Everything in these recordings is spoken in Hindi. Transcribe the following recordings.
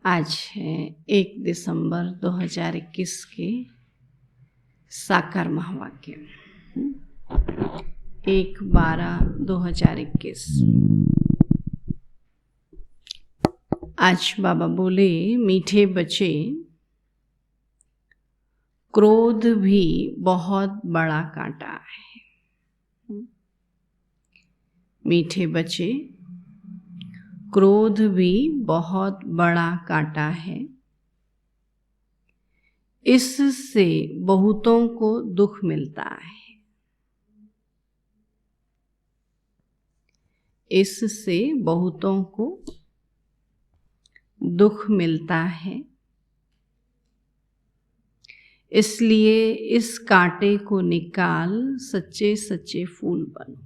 आज है 1 दिसंबर 2021 के साकार महावाक्य 1/12/2021। आज बाबा बोले, मीठे बच्चे, क्रोध भी बहुत बड़ा कांटा है। मीठे बच्चे, क्रोध भी बहुत बड़ा कांटा है। इससे बहुतों को दुख मिलता है। इससे बहुतों को दुख मिलता है। इसलिए इस कांटे को निकाल सच्चे सच्चे फूल बनो।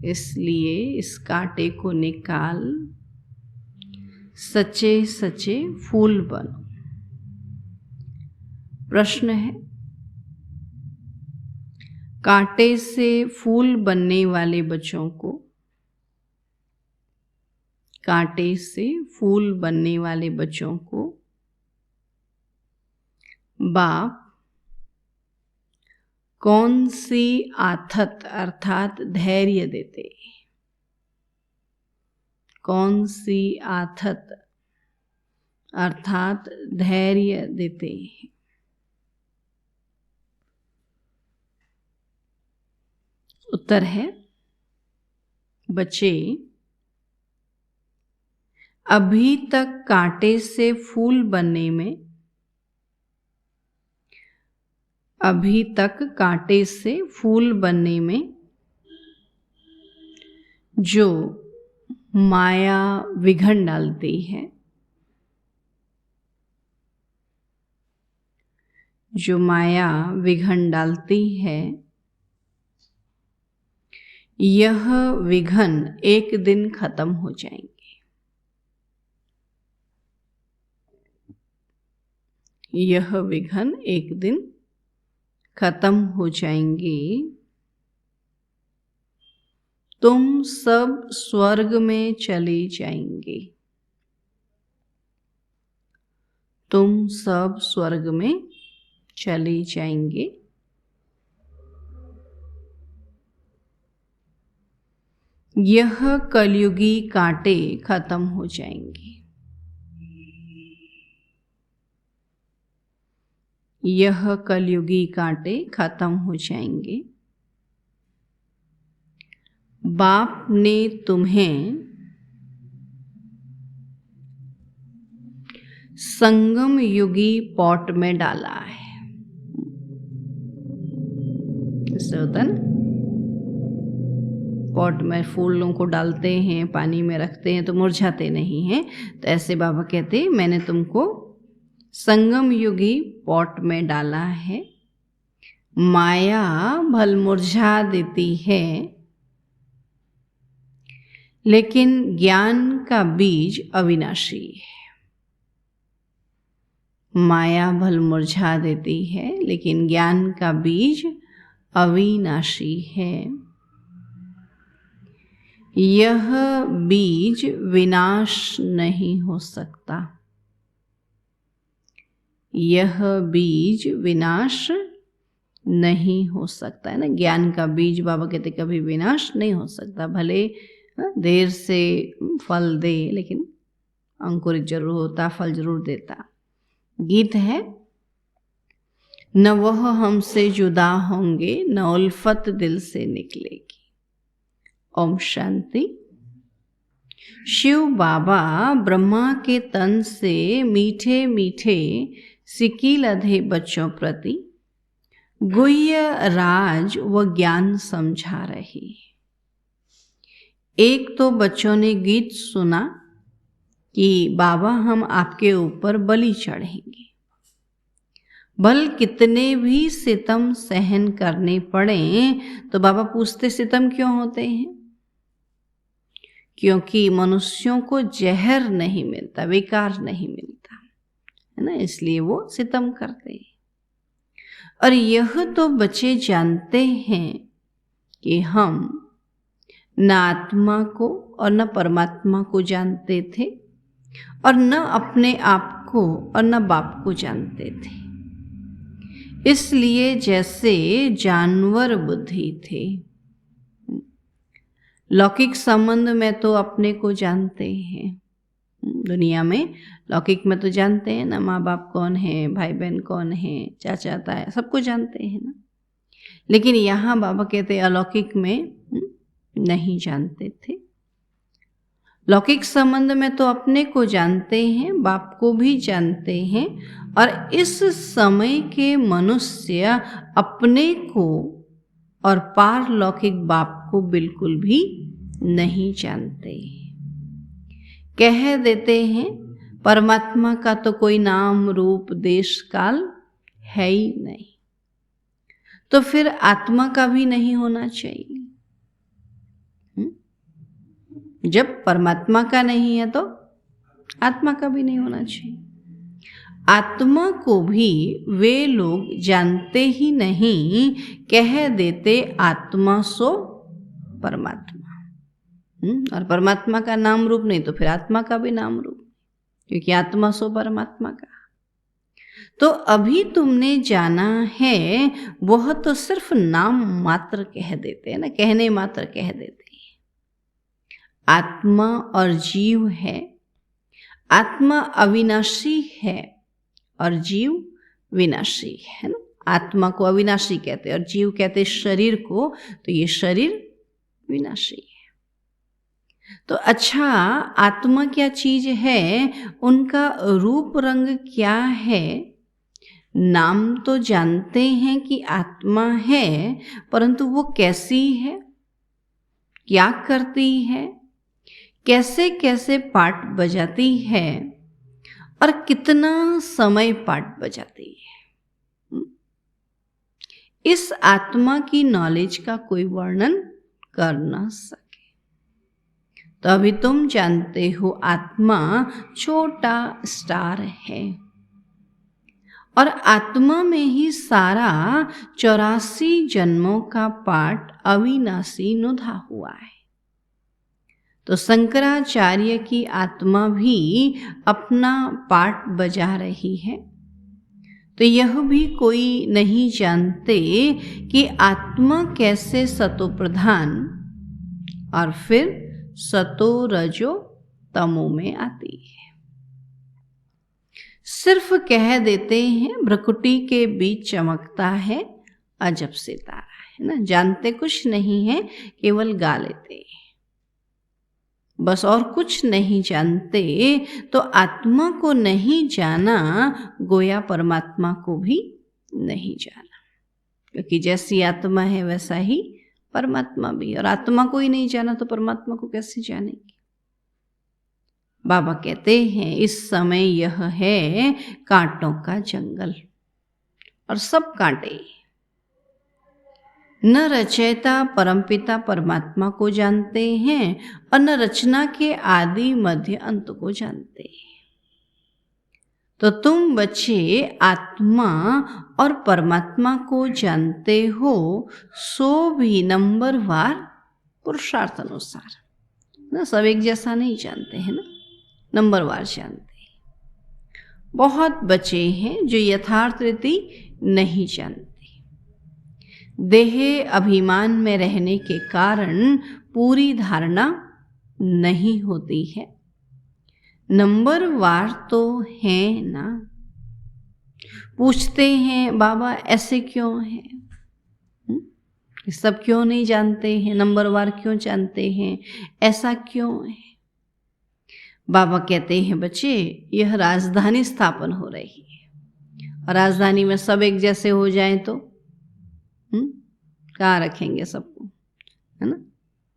इसलिए इस कांटे को निकाल सच्चे सच्चे फूल बनो। प्रश्न है, कांटे से फूल बनने वाले बच्चों को, कांटे से फूल बनने वाले बच्चों को बाप कौन सी आथत अर्थात धैर्य देते? कौन सी आथत अर्थात धैर्य देते? उत्तर है, बच्चे, अभी तक कांटे से फूल बनने में, अभी तक कांटे से फूल बनने में जो माया विघन डालती है, जो माया विघन डालती है, यह विघन एक दिन खत्म हो जाएंगे। यह विघन एक दिन खत्म हो जाएंगे। तुम सब स्वर्ग में चले जाएंगे। तुम सब स्वर्ग में चले जाएंगे। यह कलयुगी कांटे खत्म हो जाएंगे। यह कलयुगी कांटे खत्म हो जाएंगे। बाप ने तुम्हें संगम युगी पॉट में डाला है। इससे होता है ना, पॉट में फूलों को डालते हैं, पानी में रखते हैं तो मुरझाते नहीं हैं। तो ऐसे बाबा कहते, मैंने तुमको संगम युगी पॉट में डाला है। माया भल मुरझा देती है, लेकिन ज्ञान का बीज अविनाशी है। माया भल मुरझा देती है, लेकिन ज्ञान का बीज अविनाशी है। यह बीज विनाश नहीं हो सकता। यह बीज विनाश नहीं हो सकता है ना। ज्ञान का बीज बाबा कहते कभी विनाश नहीं हो सकता। भले देर से फल दे, लेकिन अंकुरित जरूर होता, फल जरूर देता। गीत है, न वह हमसे जुदा होंगे, न उल्फत दिल से निकलेगी। ओम शांति। शिव बाबा ब्रह्मा के तन से मीठे मीठे सिक्की लधे बच्चों प्रति गुह्य राज व ज्ञान समझा रहे। एक तो बच्चों ने गीत सुना कि बाबा हम आपके ऊपर बलि चढ़ेंगे। भल कितने भी सितम सहन करने पड़े, तो बाबा पूछते सितम क्यों होते हैं? क्योंकि मनुष्यों को जहर नहीं मिलता, विकार नहीं मिलता है ना, इसलिए वो सितम करते हैं। और यह तो बच्चे जानते हैं कि हम न आत्मा को और न परमात्मा को जानते थे, और न अपने आप को और न बाप को जानते थे। इसलिए जैसे जानवर बुद्धि थे। लौकिक संबंध में तो अपने को जानते हैं, दुनिया में लौकिक में तो जानते हैं ना, माँ बाप कौन है, भाई बहन कौन है, चाचा ताया, सबको जानते हैं ना। लेकिन यहाँ बाबा कहते हैं अलौकिक में नहीं जानते थे। लौकिक संबंध में तो अपने को जानते हैं, बाप को भी जानते हैं, और इस समय के मनुष्य अपने को और पारलौकिक बाप को बिल्कुल भी नहीं जानते। कह देते हैं परमात्मा का तो कोई नाम रूप देश काल है ही नहीं, तो फिर आत्मा का भी नहीं होना चाहिए। जब परमात्मा का नहीं है तो आत्मा का भी नहीं होना चाहिए। आत्मा को भी वे लोग जानते ही नहीं, कह देते आत्मा सो परमात्मा। और परमात्मा का नाम रूप नहीं तो फिर आत्मा का भी नाम रूप, क्योंकि आत्मा सो परमात्मा का। तो अभी तुमने जाना है वह तो सिर्फ नाम मात्र कह देते हैं ना, कहने मात्र कह देते हैं। आत्मा और जीव है, आत्मा अविनाशी है और जीव विनाशी है ना। आत्मा को अविनाशी कहते हैं और जीव कहते शरीर को, तो ये शरीर विनाशी है। तो अच्छा, आत्मा क्या चीज है, उनका रूप रंग क्या है, नाम तो जानते हैं कि आत्मा है, परंतु वो कैसी है, क्या करती है, कैसे कैसे पाठ बजाती है और कितना समय पाठ बजाती है, इस आत्मा की नॉलेज का कोई वर्णन कर ना सके। तो अभी तुम जानते हो आत्मा छोटा स्टार है और आत्मा में ही सारा 84 जन्मों का पाठ अविनाशी नुधा हुआ है। तो शंकराचार्य की आत्मा भी अपना पाठ बजा रही है। तो यह भी कोई नहीं जानते कि आत्मा कैसे सतो प्रधान और फिर सतो रजो तमो में आती है। सिर्फ कह देते हैं भ्रकुटी के बीच चमकता है अजब सितारा, है ना। जानते कुछ नहीं है, केवल गा लेते हैं बस, और कुछ नहीं जानते। तो आत्मा को नहीं जाना, गोया परमात्मा को भी नहीं जाना, क्योंकि जैसी आत्मा है वैसा ही परमात्मा भी। और आत्मा को ही नहीं जाना तो परमात्मा को कैसे जानेंगे। बाबा कहते हैं इस समय यह है कांटों का जंगल और सब कांटे। न रचयिता परमपिता परमात्मा को जानते हैं और न रचना के आदि मध्य अंत को जानते हैं। तो तुम बच्चे आत्मा और परमात्मा को जानते हो, सो भी नंबरवार पुरुषार्थ अनुसार ना, सब एक जैसा नहीं जानते हैं ना, नंबरवार जानते हैं। बहुत बच्चे हैं जो यथार्थ रीति नहीं जानते। देह अभिमान में रहने के कारण पूरी धारणा नहीं होती है। नंबरवार तो है ना, पूछते हैं बाबा ऐसे क्यों है, सब क्यों नहीं जानते हैं, नंबरवार क्यों जानते हैं, ऐसा क्यों है। बाबा कहते हैं बच्चे यह राजधानी स्थापन हो रही है और राजधानी में सब एक जैसे हो जाएं तो कहाँ रखेंगे सबको, है ना।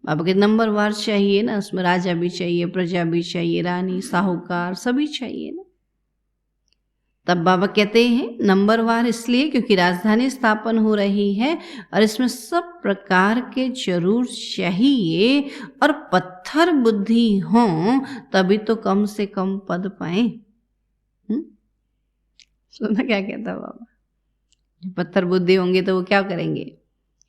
बाबा के नंबरवार चाहिए ना, उसमें राजा भी चाहिए, प्रजा भी चाहिए, रानी साहूकार सभी चाहिए ना। तब बाबा कहते हैं नंबरवार इसलिए क्योंकि राजधानी स्थापन हो रही है और इसमें सब प्रकार के जरूर चाहिए और पत्थर बुद्धि हो तभी तो कम से कम पद पाए। सुना क्या कहता बाबा, पत्थर बुद्धि होंगे तो वो क्या करेंगे,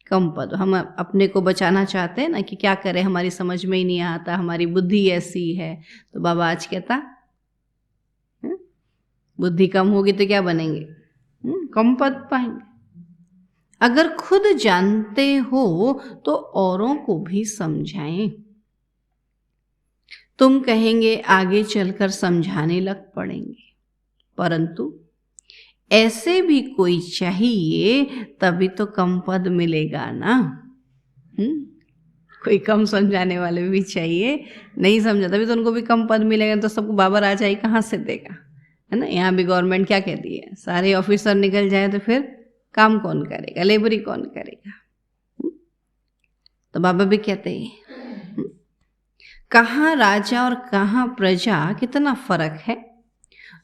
कम पद। हम अपने को बचाना चाहते हैं ना कि क्या करें, हमारी समझ में ही नहीं आता, हमारी बुद्धि ऐसी है। तो बाबा आज कहता बुद्धि कम होगी तो क्या बनेंगे? कम पद पाएंगे। अगर खुद जानते हो तो औरों को भी समझाएं। तुम कहेंगे आगे चलकर समझाने लग पड़ेंगे, परंतु ऐसे भी कोई चाहिए, तभी तो कम पद मिलेगा ना। कोई कम समझाने वाले भी चाहिए, नहीं समझा तभी तो उनको भी कम पद मिलेगा। तो सबको बाबा राजा ही कहाँ से देगा, है ना। यहाँ भी गवर्नमेंट क्या कहती है, सारे ऑफिसर निकल जाए तो फिर काम कौन करेगा, लेबरी कौन करेगा। तो बाबा भी कहते हैं कहाँ राजा और कहाँ प्रजा, कितना फर्क है।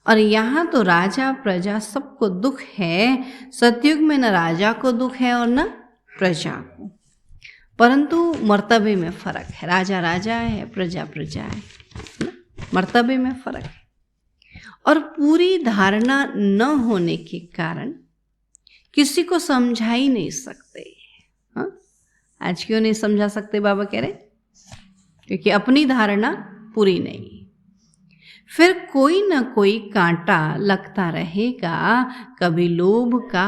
और यहाँ तो राजा प्रजा सबको दुख है, सतयुग में न राजा को दुख है और न प्रजा को, परंतु मर्तबे में फर्क है। राजा राजा है, प्रजा प्रजा है, मर्तबे में फर्क है। और पूरी धारणा न होने के कारण किसी को समझा ही नहीं सकते। हाँ, आज क्यों नहीं समझा सकते बाबा कह रहे? क्योंकि अपनी धारणा पूरी नहीं। फिर कोई न कोई कांटा लगता रहेगा, कभी लोभ का,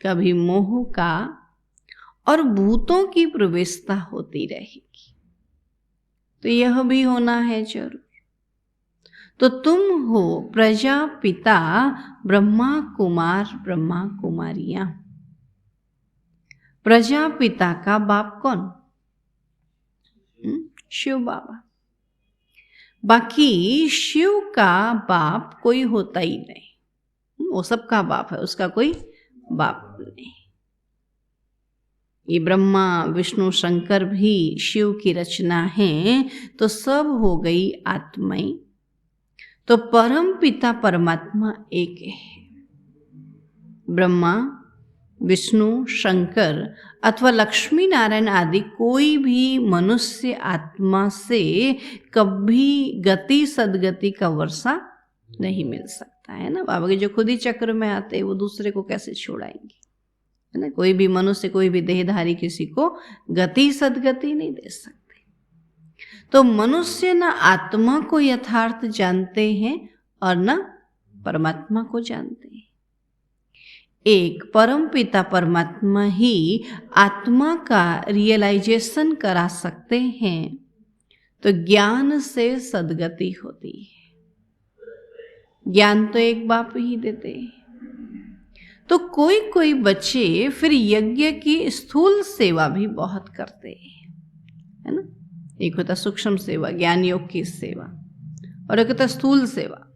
कभी मोह का, और भूतों की प्रवेशता होती रहेगी। तो यह भी होना है जरूर। तो तुम हो प्रजापिता, ब्रह्मा कुमार ब्रह्मा कुमारियां। प्रजापिता का बाप कौन? शिव बाबा। बाकी शिव का बाप कोई होता ही नहीं, वो सबका बाप है, उसका कोई बाप नहीं। ये ब्रह्मा विष्णु शंकर भी शिव की रचना है, तो सब हो गई आत्माएं। तो परम पिता परमात्मा एक है। ब्रह्मा विष्णु शंकर अथवा लक्ष्मी नारायण आदि कोई भी मनुष्य आत्मा से कभी गति सदगति का वर्षा नहीं मिल सकता है ना। बाबा के जो खुद ही चक्र में आते हैं वो दूसरे को कैसे छोड़ाएंगे, है ना। कोई भी मनुष्य, कोई भी देहधारी किसी को गति सदगति नहीं दे सकते। तो मनुष्य न आत्मा को यथार्थ जानते हैं और न परमात्मा को जानते हैं। एक परम पिता परमात्मा ही आत्मा का रियलाइजेशन करा सकते हैं, तो ज्ञान से सदगति होती है। ज्ञान तो एक बाप ही देते हैं। तो कोई कोई बच्चे फिर यज्ञ की स्थूल सेवा भी बहुत करते हैं, है ना। एक होता सूक्ष्म सेवा, ज्ञान योग की सेवा, और एक होता स्थूल सेवा।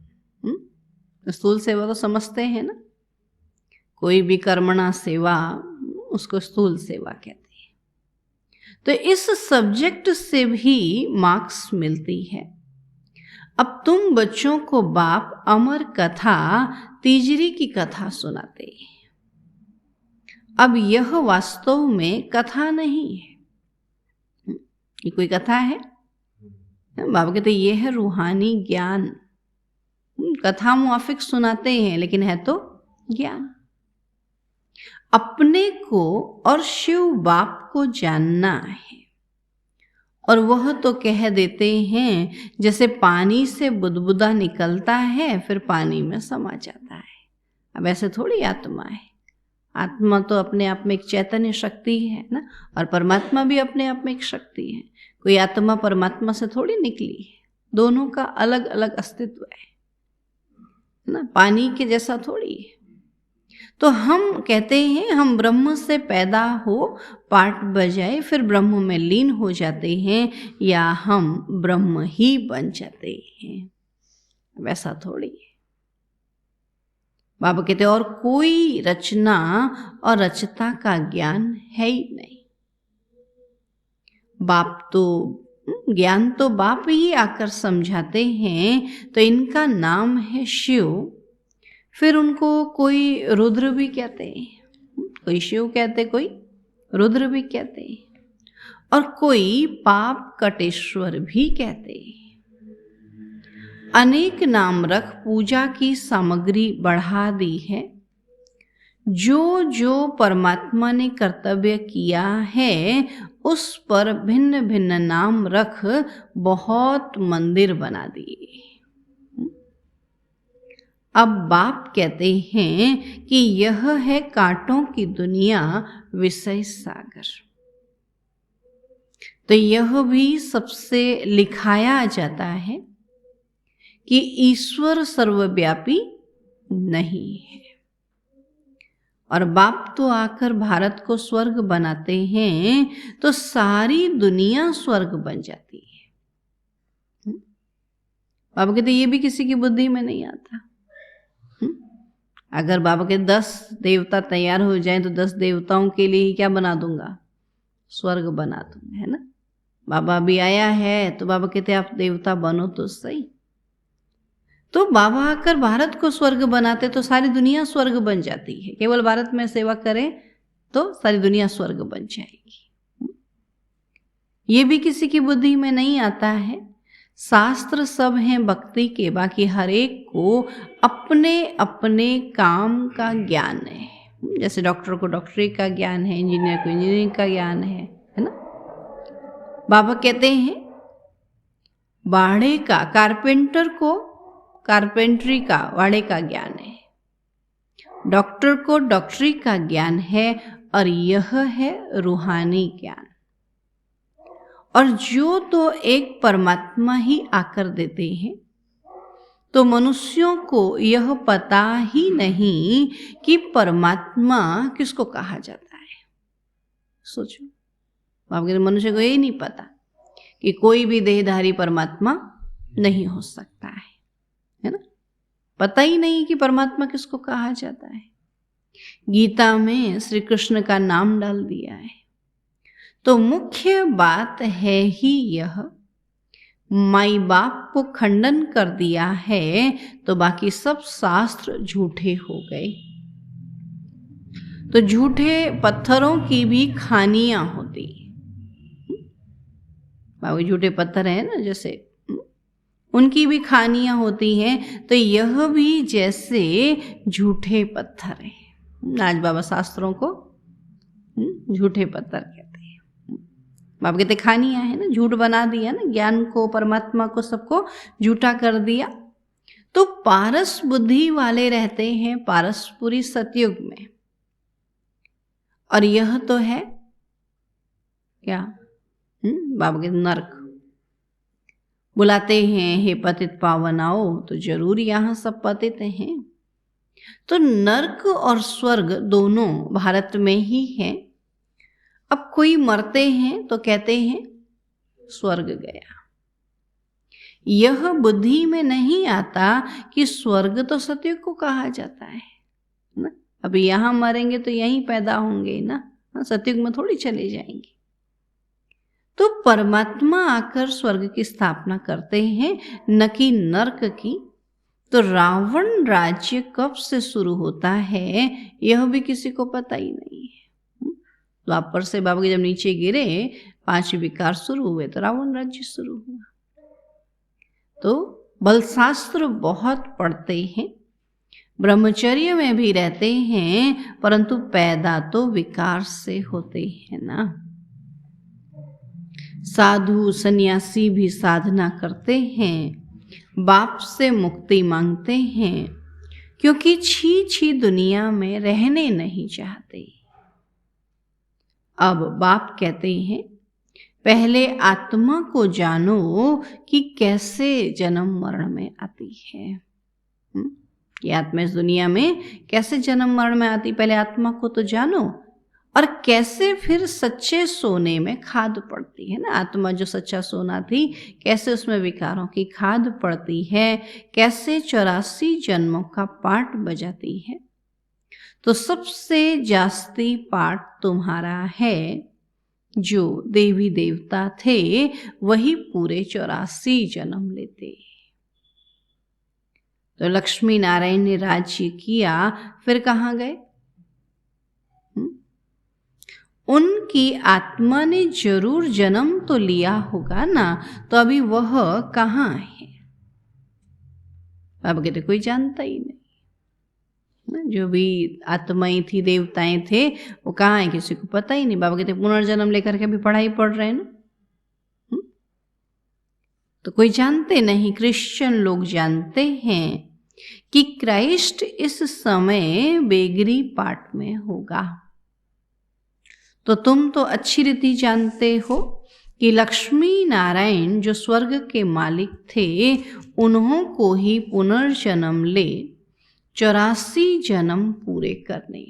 स्थूल सेवा तो समझते हैं ना, कोई भी कर्मणा सेवा, उसको स्थूल सेवा कहते हैं। तो इस सब्जेक्ट से भी मार्क्स मिलती है। अब तुम बच्चों को बाप अमर कथा तीजरी की कथा सुनाते हैं। अब यह वास्तव में कथा नहीं है, ये कोई कथा है? बाबा कहते ये है रूहानी ज्ञान। कथा मुआफिक सुनाते हैं, लेकिन है तो ज्ञान। अपने को और शिव बाप को जानना है, और वह तो कह देते हैं जैसे पानी से बुदबुदा निकलता है फिर पानी में समा जाता है। अब ऐसे थोड़ी आत्मा है। आत्मा तो अपने आप में एक चैतन्य शक्ति है ना, और परमात्मा भी अपने आप में एक शक्ति है। कोई आत्मा परमात्मा से थोड़ी निकली है, दोनों का अलग अलग अस्तित्व है ना, पानी के जैसा थोड़ी है। तो हम कहते हैं हम ब्रह्म से पैदा हो, पाठ बजाए, फिर ब्रह्म में लीन हो जाते हैं, या हम ब्रह्म ही बन जाते हैं, वैसा थोड़ी है। बाबा कहते और कोई रचना और रचता का ज्ञान है ही नहीं। बाप तो ज्ञान तो बाप ही आकर समझाते हैं। तो इनका नाम है शिव। फिर उनको कोई रुद्र भी कहते हैं, कोई शिव कहते, कोई रुद्र भी कहते हैं, और कोई पाप कटेश्वर भी कहते हैं। अनेक नाम रख पूजा की सामग्री बढ़ा दी है। जो जो परमात्मा ने कर्तव्य किया है उस पर भिन्न भिन्न नाम रख बहुत मंदिर बना दिए। अब बाप कहते हैं कि यह है कांटों की दुनिया, विषय सागर। तो यह भी सबसे लिखाया जाता है कि ईश्वर सर्वव्यापी नहीं है। और बाप तो आकर भारत को स्वर्ग बनाते हैं तो सारी दुनिया स्वर्ग बन जाती है। बाबा कहते ये भी किसी की बुद्धि में नहीं आता। अगर बाबा के 10 देवता तैयार हो जाएं तो 10 देवताओं के लिए क्या बना दूंगा? स्वर्ग बना दूंगा, है ना। बाबा भी आया है तो बाबा कहते आप देवता बनो तो सही। तो बाबा आकर भारत को स्वर्ग बनाते तो सारी दुनिया स्वर्ग बन जाती है। केवल भारत में सेवा करें तो सारी दुनिया स्वर्ग बन जाएगी। ये भी किसी की बुद्धि में नहीं आता है। शास्त्र सब हैं भक्ति के, बाकी हर एक को अपने अपने काम का ज्ञान है। जैसे डॉक्टर को डॉक्टरी का ज्ञान है, इंजीनियर को इंजीनियरिंग का ज्ञान है ना। बाबा कहते हैं वाड़े का, कारपेंटर को कारपेंट्री का, वाड़े का ज्ञान है, डॉक्टर को डॉक्टरी का ज्ञान है, और यह है रूहानी ज्ञान। और जो तो एक परमात्मा ही आकर देते हैं, तो मनुष्यों को यह पता ही नहीं कि परमात्मा किसको कहा जाता है। सोचो, आपके मनुष्य को यही नहीं पता कि कोई भी देहधारी परमात्मा नहीं हो सकता है ना। पता ही नहीं कि परमात्मा किसको कहा जाता है। गीता में श्री कृष्ण का नाम डाल दिया है। तो मुख्य बात है ही यह, माई बाप को खंडन कर दिया है तो बाकी सब शास्त्र झूठे हो गए। तो झूठे पत्थरों की भी खानियां होती, बाबा झूठे पत्थर है ना जैसे, उनकी भी खानियां होती हैं। तो यह भी जैसे झूठे पत्थर है। आज बाबा शास्त्रों को झूठे पत्थर कहते हैं। बाबा कहते खानियां है ना, झूठ बना दिया ना, ज्ञान को, परमात्मा को, सबको झूठा कर दिया। तो पारस बुद्धि वाले रहते हैं पारसपुरी सतयुग में, और यह तो है क्या? बाबा के नरक बुलाते हैं, हे पतित पावन आओ, तो जरूर यहां सब पतित हैं। तो नरक और स्वर्ग दोनों भारत में ही हैं। अब कोई मरते हैं तो कहते हैं स्वर्ग गया। यह बुद्धि में नहीं आता कि स्वर्ग तो सतयुग को कहा जाता है ना। अभी यहां मरेंगे तो यहीं पैदा होंगे ना, सतयुग में थोड़ी चले जाएंगे। तो परमात्मा आकर स्वर्ग की स्थापना करते हैं, न कि नरक की। तो रावण राज्य कब से शुरू होता है यह भी किसी को पता ही नहीं है। द्वापर से बाबा के जब नीचे गिरे, 5 विकार शुरू हुए, तो रावण राज्य शुरू हुआ। तो बलशास्त्र बहुत पढ़ते हैं, ब्रह्मचर्य में भी रहते हैं, परंतु पैदा तो विकार से होते हैं ना। साधु सन्यासी भी साधना करते हैं, बाप से मुक्ति मांगते हैं, क्योंकि छी दुनिया में रहने नहीं चाहते। अब बाप कहते हैं पहले आत्मा को जानो कि कैसे जन्म मरण में आती है। ये आत्मा इस दुनिया में कैसे जन्म मरण में आती, पहले आत्मा को तो जानो, और कैसे फिर सच्चे सोने में खाद पड़ती है ना। आत्मा जो सच्चा सोना थी, कैसे उसमें विकारों की खाद पड़ती है, कैसे 84 जन्मों का पाठ बजाती है। तो सबसे जास्ती पाठ तुम्हारा है, जो देवी देवता थे वही पूरे 84 जन्म लेते। तो लक्ष्मी नारायण ने राज्य किया, फिर कहाँ गए? उनकी आत्मा ने जरूर जन्म तो लिया होगा ना, तो अभी वह कहाँ है? बाबा कहते कोई जानता ही नहीं। जो भी आत्माएं थी, देवताएं थे, वो कहाँ है किसी को पता ही नहीं। बाबा कहते पुनर्जन्म लेकर के भी पढ़ाई पढ़ रहे हैं ना। तो कोई जानते नहीं। क्रिश्चियन लोग जानते हैं कि क्राइस्ट इस समय बेगरी पार्ट में होगा। तो तुम तो अच्छी रीति जानते हो कि लक्ष्मी नारायण जो स्वर्ग के मालिक थे, उन्हों को ही पुनर्जन्म ले 84 जन्म पूरे करने।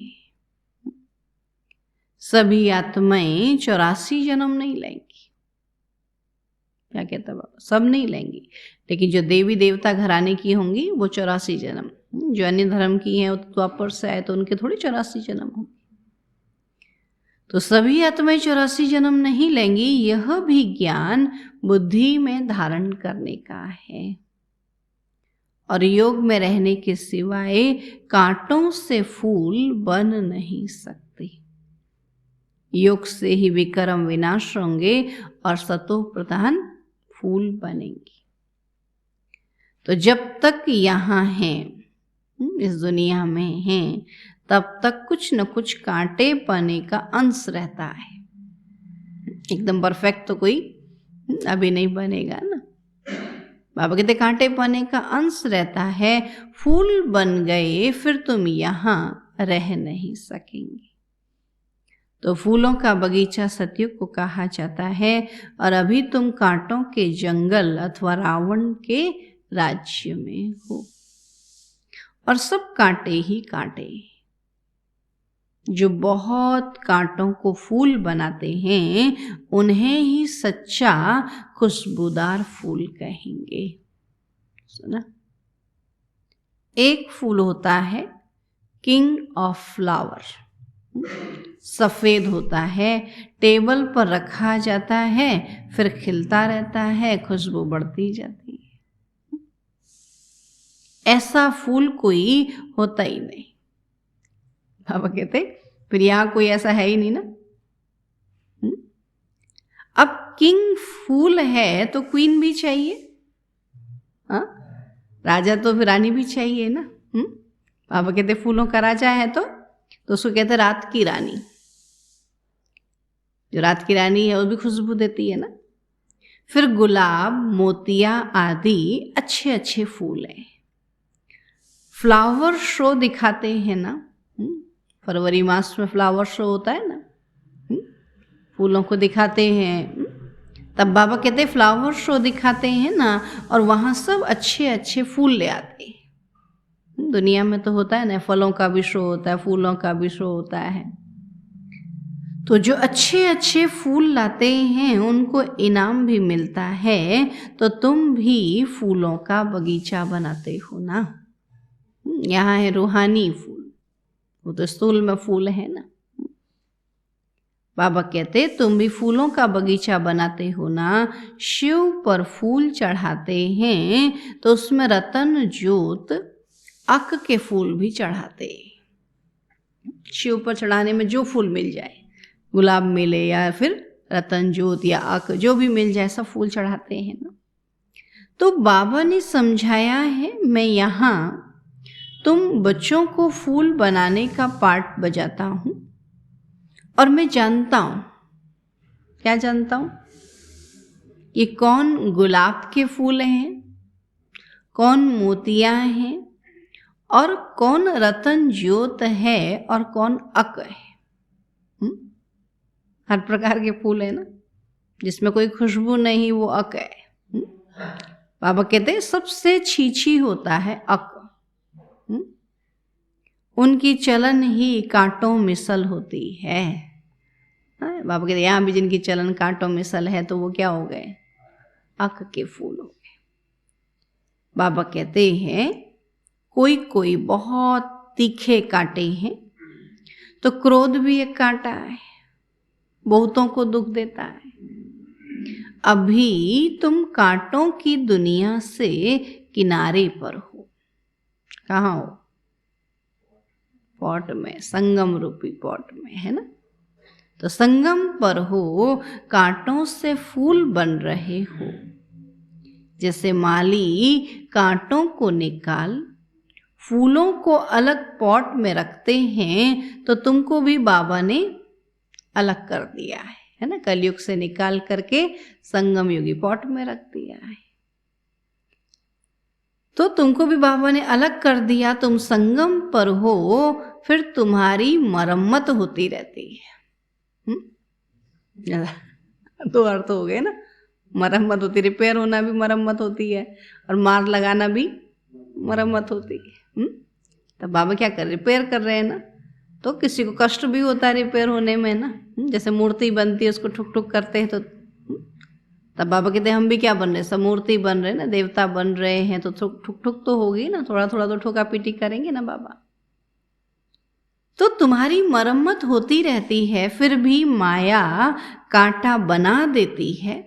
सभी आत्माएं 84 जन्म नहीं लेंगी। क्या कहता बाबा? सब नहीं लेंगी, लेकिन जो देवी देवता घराने की होंगी वो 84 जन्म। जो अन्य धर्म की हैं वो तो द्वापर से आए, तो उनके थोड़ी 84 जन्म होंगे। तो सभी आत्माएं 84 जन्म नहीं लेंगी। यह भी ज्ञान बुद्धि में धारण करने का है। और योग में रहने के सिवाय कांटों से फूल बन नहीं सकते। योग से ही विकर्म विनाश होंगे और सतो प्रधान फूल बनेंगे। तो जब तक यहाँ हैं, इस दुनिया में हैं, तब तक कुछ न कुछ कांटे पने का अंश रहता है। एकदम परफेक्ट तो कोई अभी नहीं बनेगा ना। बाबा कहते कांटे पने का अंश रहता है। फूल बन गए फिर तुम यहाँ रह नहीं सकेंगे। तो फूलों का बगीचा सतयुग को कहा जाता है। और अभी तुम कांटों के जंगल अथवा रावण के राज्य में हो। और सब कांटे ही कांटे, जो बहुत कांटों को फूल बनाते हैं, उन्हें ही सच्चा खुशबूदार फूल कहेंगे। सुना? एक फूल होता है किंग ऑफ फ्लावर, सफेद होता है, टेबल पर रखा जाता है, फिर खिलता रहता है, खुशबू बढ़ती जाती है। ऐसा फूल कोई होता ही नहीं। बाबा कहते फिर यहाँ कोई ऐसा है ही नहीं ना। अब किंग फूल है तो क्वीन भी चाहिए, हाँ? राजा तो फिर रानी भी चाहिए ना। बाबा कहते फूलों का राजा है तो उसको कहते रात की रानी। जो रात की रानी है वो भी खुशबू देती है ना। फिर गुलाब, मोतिया आदि अच्छे अच्छे फूल हैं। फ्लावर शो दिखाते हैं ना, फरवरी मास में फ्लावर शो होता है ना, फूलों को दिखाते हैं। तब बाबा कहते फ्लावर शो दिखाते हैं ना, और वहाँ सब अच्छे अच्छे फूल ले आते हैं। दुनिया में तो होता है ना, फलों का भी शो होता है, फूलों का भी शो होता है। तो जो अच्छे अच्छे फूल लाते हैं उनको इनाम भी मिलता है। तो तुम भी फूलों का बगीचा बनाते हो ना। यहाँ है रूहानी फूल, वो तो स्थूल में फूल है ना। बाबा कहते तुम भी फूलों का बगीचा बनाते हो ना। शिव पर फूल चढ़ाते हैं तो उसमें रतन ज्योत अक के फूल भी चढ़ाते। शिव पर चढ़ाने में जो फूल मिल जाए, गुलाब मिले या फिर रतन ज्योत या अक, जो भी मिल जाए सब फूल चढ़ाते हैं ना। तो बाबा ने समझाया है, मैं यहाँ तुम बच्चों को फूल बनाने का पार्ट बजाता हूँ। और मैं जानता हूँ, क्या जानता हूँ? ये कौन गुलाब के फूल हैं, कौन मोतियाँ हैं, और कौन रतन ज्योत है, और कौन अक है। हर प्रकार के फूल है ना, जिसमें कोई खुशबू नहीं वो अक है। बाबा कहते हैं सबसे छीछी होता है अक। उनकी चलन ही कांटों मिसल होती है। बाबा कहते यहाँ भी जिनकी चलन कांटों मिसल है तो वो क्या हो गए? अक के फूल हो गए। बाबा कहते हैं कोई कोई बहुत तीखे कांटे हैं, तो क्रोध भी एक कांटा है, बहुतों को दुख देता है। अभी तुम कांटों की दुनिया से किनारे पर हो। कहाँ हो? पॉट में, संगम रूपी पॉट में, है ना। तो संगम पर हो, कांटों से फूल बन रहे हो। जैसे माली कांटों को निकाल फूलों को अलग पॉट में रखते हैं, तो तुमको भी बाबा ने अलग कर दिया है ना। कलयुग से निकाल करके संगम युगी पॉट में रख दिया है। तो तुमको भी बाबा ने अलग कर दिया, तुम संगम पर हो, फिर तुम्हारी मरम्मत होती रहती है। दो अर्थ हो गए ना, मरम्मत होती, रिपेयर होना भी मरम्मत होती है और मार लगाना भी मरम्मत होती है। तो बाबा क्या कर, रिपेयर कर रहे हैं ना, तो किसी को कष्ट भी होता है रिपेयर होने में ना। जैसे मूर्ति बनती है, उसको ठुक ठुक करते हैं, तो तब बाबा कहते हैं हम भी क्या बन रहे हैं, सब मूर्ति बन रहे हैं ना, देवता बन रहे हैं, तो ठुक ठुक तो होगी ना, थोड़ा थोड़ा तो ठोका पीटी करेंगे ना बाबा। तो तुम्हारी मरम्मत होती रहती है, फिर भी माया कांटा बना देती है,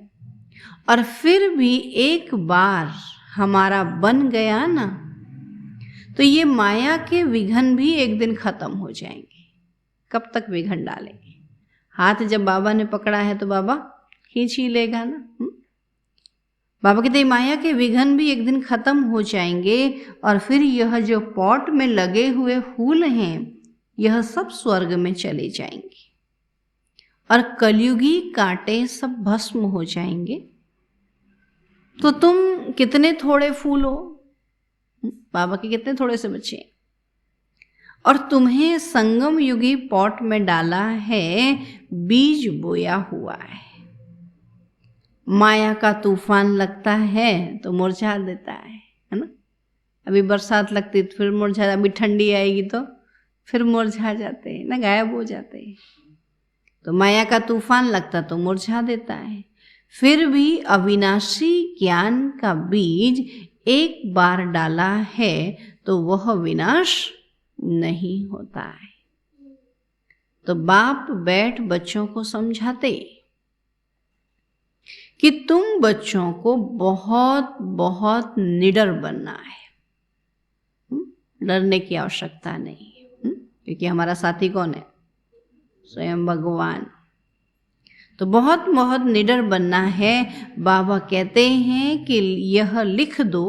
और फिर भी एक बार हमारा बन गया ना, तो ये माया के विघन भी एक दिन खत्म हो जाएंगे। कब तक विघन डालेंगे? हाथ जब बाबा ने पकड़ा है तो बाबा खींच ही लेगा ना। बाबा कहते माया के विघन भी एक दिन खत्म हो जाएंगे, और फिर यह जो पॉट में लगे हुए फूल हैं, यह सब स्वर्ग में चले जाएंगे, और कलयुगी कांटे सब भस्म हो जाएंगे। तो तुम कितने थोड़े फूल हो, बाबा के कितने थोड़े से बच्चे, और तुम्हें संगम युगी पॉट में डाला है, बीज बोया हुआ है। माया का तूफान लगता है तो मुरझा देता है ना। अभी बरसात लगती तो फिर मुरझा, अभी ठंडी आएगी तो फिर मुरझा जाते हैं ना, गायब हो जाते हैं। तो माया का तूफान लगता तो मुरझा देता है। फिर भी अविनाशी ज्ञान का बीज एक बार डाला है तो वह विनाश नहीं होता है। तो बाप बैठ बच्चों को समझाते कि तुम बच्चों को बहुत बहुत निडर बनना है, डरने की आवश्यकता नहीं है, क्योंकि हमारा साथी कौन है? स्वयं भगवान। तो बहुत बहुत निडर बनना है। बाबा कहते हैं कि यह लिख दो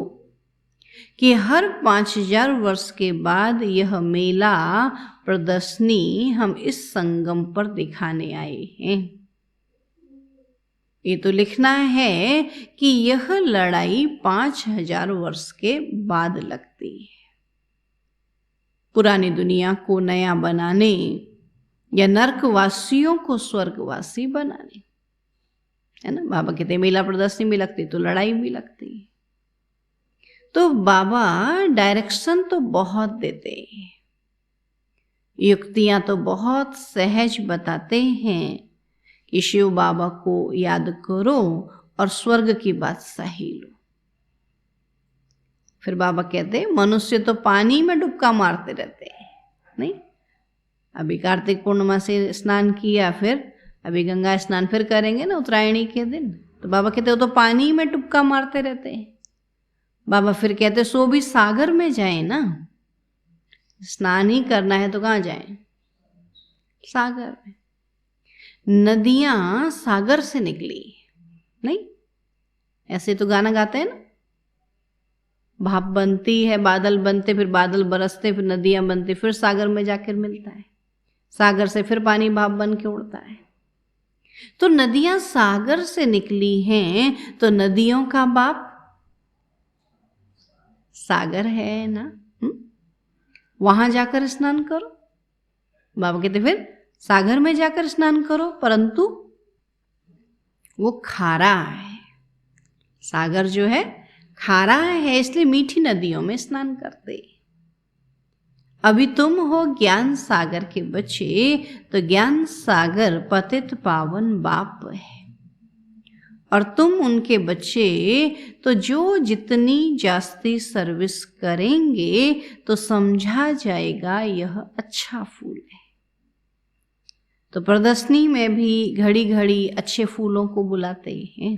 कि हर 5000 वर्ष के बाद यह मेला प्रदर्शनी हम इस संगम पर दिखाने आए हैं। ये तो लिखना है कि यह लड़ाई 5000 वर्ष के बाद लगती है, पुरानी दुनिया को नया बनाने या नरकवासियों को स्वर्गवासी बनाने, है ना। बाबा कहते मेला प्रदर्शनी भी लगती तो लड़ाई भी लगती है। तो बाबा डायरेक्शन तो बहुत देते हैं, युक्तियां तो बहुत सहज बताते हैं कि शिव बाबा को याद करो और स्वर्ग की बात सही लो। फिर बाबा कहते मनुष्य तो पानी में डुबका मारते रहते हैं, नहीं। अभी कार्तिक पूर्णिमा से स्नान किया, फिर अभी गंगा स्नान फिर करेंगे ना उत्तरायणी के दिन। तो बाबा कहते वो तो पानी में डुबका मारते रहते हैं। बाबा फिर कहते सो भी सागर में जाए ना, स्नान ही करना है तो कहाँ जाए? सागर में। नदियां सागर से निकली, नहीं? ऐसे तो गाना गाते हैं ना, भाप बनती है, बादल बनते, फिर बादल बरसते, फिर नदियां बनती, फिर सागर में जाकर मिलता है, सागर से फिर पानी भाप बन के उड़ता है। तो नदियां सागर से निकली हैं, तो नदियों का बाप सागर है ना। वहां जाकर स्नान करो। बाबा कहते फिर सागर में जाकर स्नान करो, परंतु वो खारा है। सागर जो है खारा है, इसलिए मीठी नदियों में स्नान करते। अभी तुम हो ज्ञान सागर के बच्चे, तो ज्ञान सागर पतित पावन बाप है, और तुम उनके बच्चे, तो जो जितनी जास्ती सर्विस करेंगे तो समझा जाएगा यह अच्छा फूल है। तो प्रदर्शनी में भी घड़ी घड़ी अच्छे फूलों को बुलाते हैं,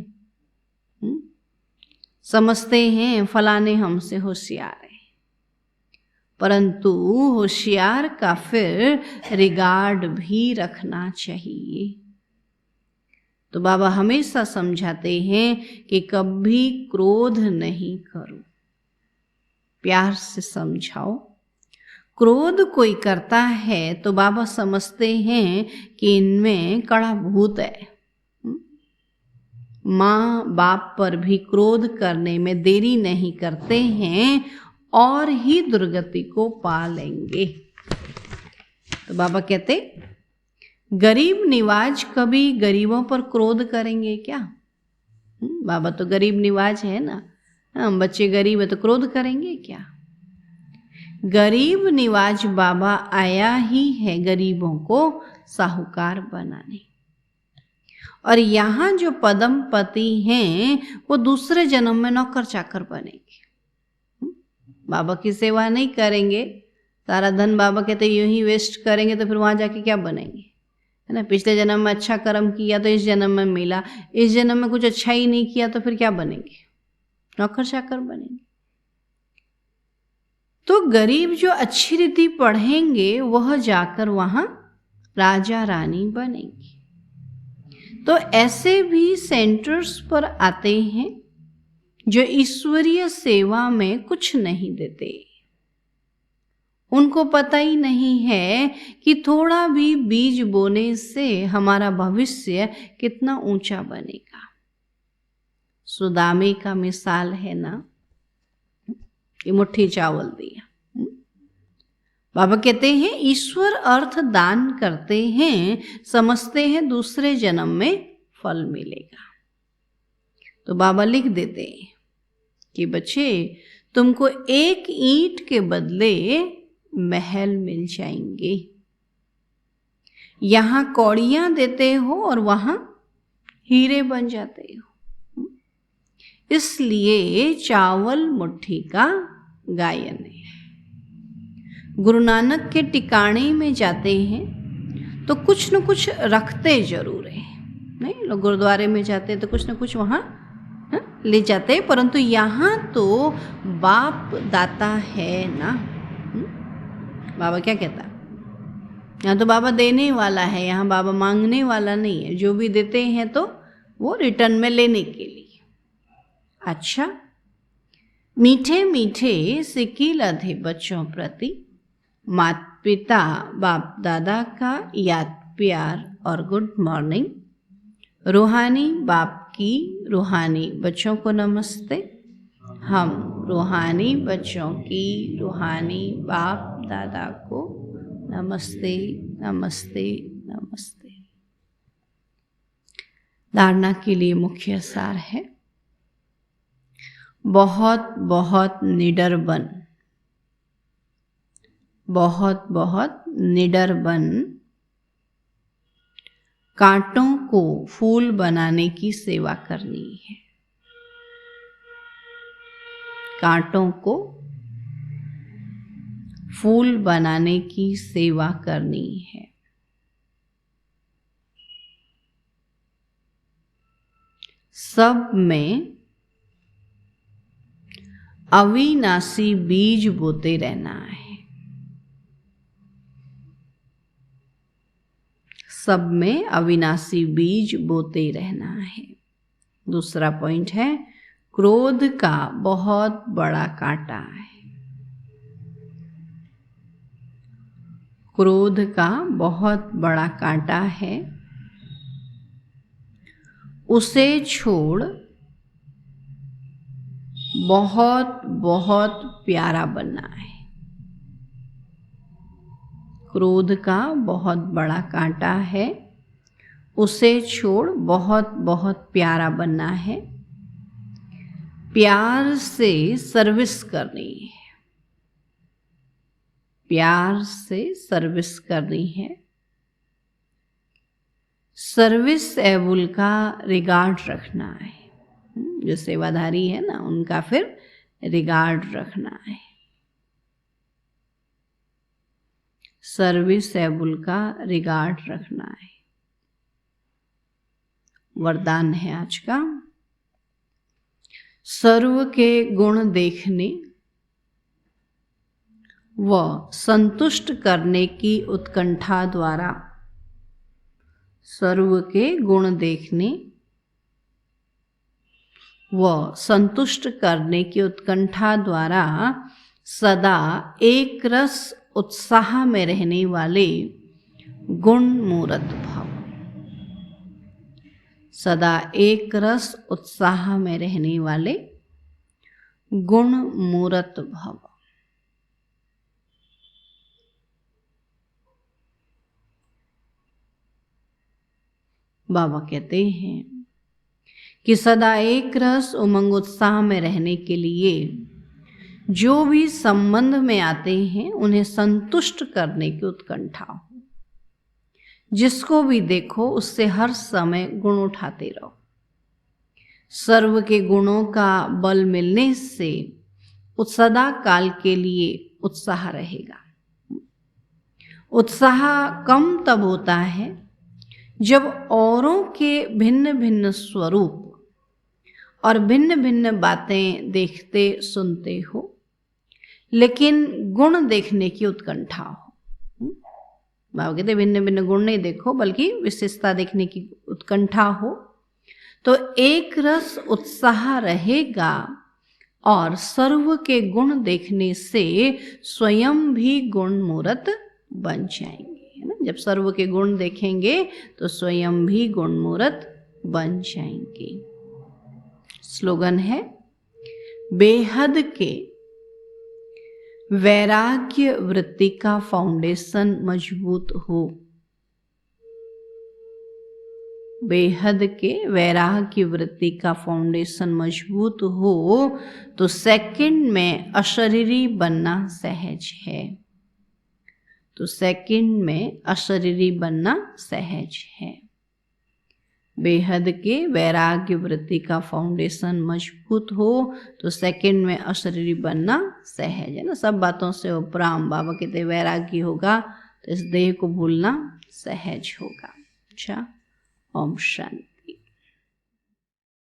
समझते हैं फलाने हमसे होशियार है, परंतु होशियार का फिर रिगार्ड भी रखना चाहिए। तो बाबा हमेशा समझाते हैं कि कभी क्रोध नहीं करो, प्यार से समझाओ। क्रोध कोई करता है तो बाबा समझते हैं कि इनमें कड़ा भूत है, माँ बाप पर भी क्रोध करने में देरी नहीं करते हैं और ही दुर्गति को पा लेंगे। तो बाबा कहते गरीब निवाज कभी गरीबों पर क्रोध करेंगे क्या? बाबा तो गरीब निवाज है ना, हम बच्चे गरीब है तो क्रोध करेंगे क्या? गरीब निवाज बाबा आया ही है गरीबों को साहूकार बनाने। और यहाँ जो पदम पति हैं वो दूसरे जन्म में नौकर चाकर बनेंगे, बाबा की सेवा नहीं करेंगे। सारा धन बाबा कहते यूं ही वेस्ट करेंगे तो फिर वहां जाके क्या बनेंगे, है ना। पिछले जन्म में अच्छा कर्म किया तो इस जन्म में मिला, इस जन्म में कुछ अच्छा ही नहीं किया तो फिर क्या बनेंगे, नौकर चाकर बनेंगे। तो गरीब जो अच्छी रीति पढ़ेंगे वह जाकर वहां राजा रानी बनेंगे। तो ऐसे भी सेंटर्स पर आते हैं जो ईश्वरीय सेवा में कुछ नहीं देते। उनको पता ही नहीं है कि थोड़ा भी बीज बोने से हमारा भविष्य कितना ऊंचा बनेगा। सुदामे का मिसाल है ना, ये मुट्ठी चावल दिया। बाबा कहते हैं ईश्वर अर्थ दान करते हैं, समझते हैं दूसरे जन्म में फल मिलेगा। तो बाबा लिख देते हैं कि बच्चे तुमको एक ईंट के बदले महल मिल जाएंगे। यहां कौड़ियां देते हो और वहां हीरे बन जाते हो। इसलिए चावल मुट्ठी का गायन है। गुरु नानक के टिकाणे में जाते हैं तो कुछ न कुछ रखते जरूर है, नहीं लोग गुरुद्वारे में जाते हैं तो कुछ न कुछ वहाँ ले जाते हैं, परंतु यहाँ तो बाप दाता है ना। बाबा क्या कहता, यहाँ तो बाबा देने वाला है, यहाँ बाबा मांगने वाला नहीं है। जो भी देते हैं तो वो रिटर्न में लेने के लिए। अच्छा, मीठे मीठे सिक्की लधे बच्चों प्रति माता पिता बाप दादा का याद प्यार और गुड मॉर्निंग। रूहानी बाप की रूहानी बच्चों को नमस्ते। हम रूहानी बच्चों की रूहानी बाप दादा को नमस्ते नमस्ते नमस्ते। धारणा के लिए मुख्य सार है, बहुत बहुत निडर बन, बहुत बहुत निडर बन। कांटों को फूल बनाने की सेवा करनी है। कांटों को फूल बनाने की सेवा करनी है। सब में अविनाशी बीज बोते रहना है। सब में अविनाशी बीज बोते रहना है। दूसरा पॉइंट है, क्रोध का बहुत बड़ा कांटा है। क्रोध का बहुत बड़ा कांटा है, उसे छोड़ बहुत बहुत प्यारा बनना है। क्रोध का बहुत बड़ा कांटा है, उसे छोड़ बहुत बहुत प्यारा बनना है। प्यार से सर्विस करनी है। प्यार से सर्विस करनी है। सर्विस एबुल का रिगार्ड रखना है। जो सेवाधारी है ना, उनका फिर रिगार्ड रखना है। सर्विस एबुल का रिगार्ड रखना है। वरदान है आज का, सर्व के गुण देखने व संतुष्ट करने की उत्कंठा द्वारा, सर्व के गुण देखने व संतुष्ट करने की उत्कंठा द्वारा सदा एक रस उत्साह में रहने वाले गुण मूर्त भव। सदा एक रस उत्साह में रहने वाले, गुण मूरत भव। बाबा कहते हैं कि सदा एक रस उमंग उत्साह में रहने के लिए जो भी संबंध में आते हैं उन्हें संतुष्ट करने की उत्कंठा हो। जिसको भी देखो उससे हर समय गुण उठाते रहो। सर्व के गुणों का बल मिलने से सदा काल के लिए उत्साह रहेगा। उत्साह कम तब होता है जब औरों के भिन्न भिन्न स्वरूप और भिन्न भिन्न बातें देखते सुनते हो, लेकिन गुण देखने की उत्कंठा हो। बाबा कहते भिन्न भिन्न गुण नहीं देखो बल्कि विशेषता देखने की उत्कंठा हो, तो एक रस उत्साह रहेगा और सर्व के गुण देखने से स्वयं भी गुण मूरत बन जाएंगे, है ना। जब सर्व के गुण देखेंगे तो स्वयं भी गुण मूरत बन जाएंगे। स्लोगन है, बेहद के वैराग्य वृत्ति का फाउंडेशन मजबूत हो। बेहद के वैराग्य वृत्ति का फाउंडेशन मजबूत हो तो सेकंड में अशरीरी बनना सहज है। तो सेकंड में अशरीरी बनना सहज है। बेहद के वैराग्य वृत्ति का फाउंडेशन मजबूत हो तो सेकंड में अशरीरी बनना सहज है ना। सब बातों से उपराम बाबा कहते वैराग्य होगा तो इस देह को भूलना सहज होगा। अच्छा, ओम शांति।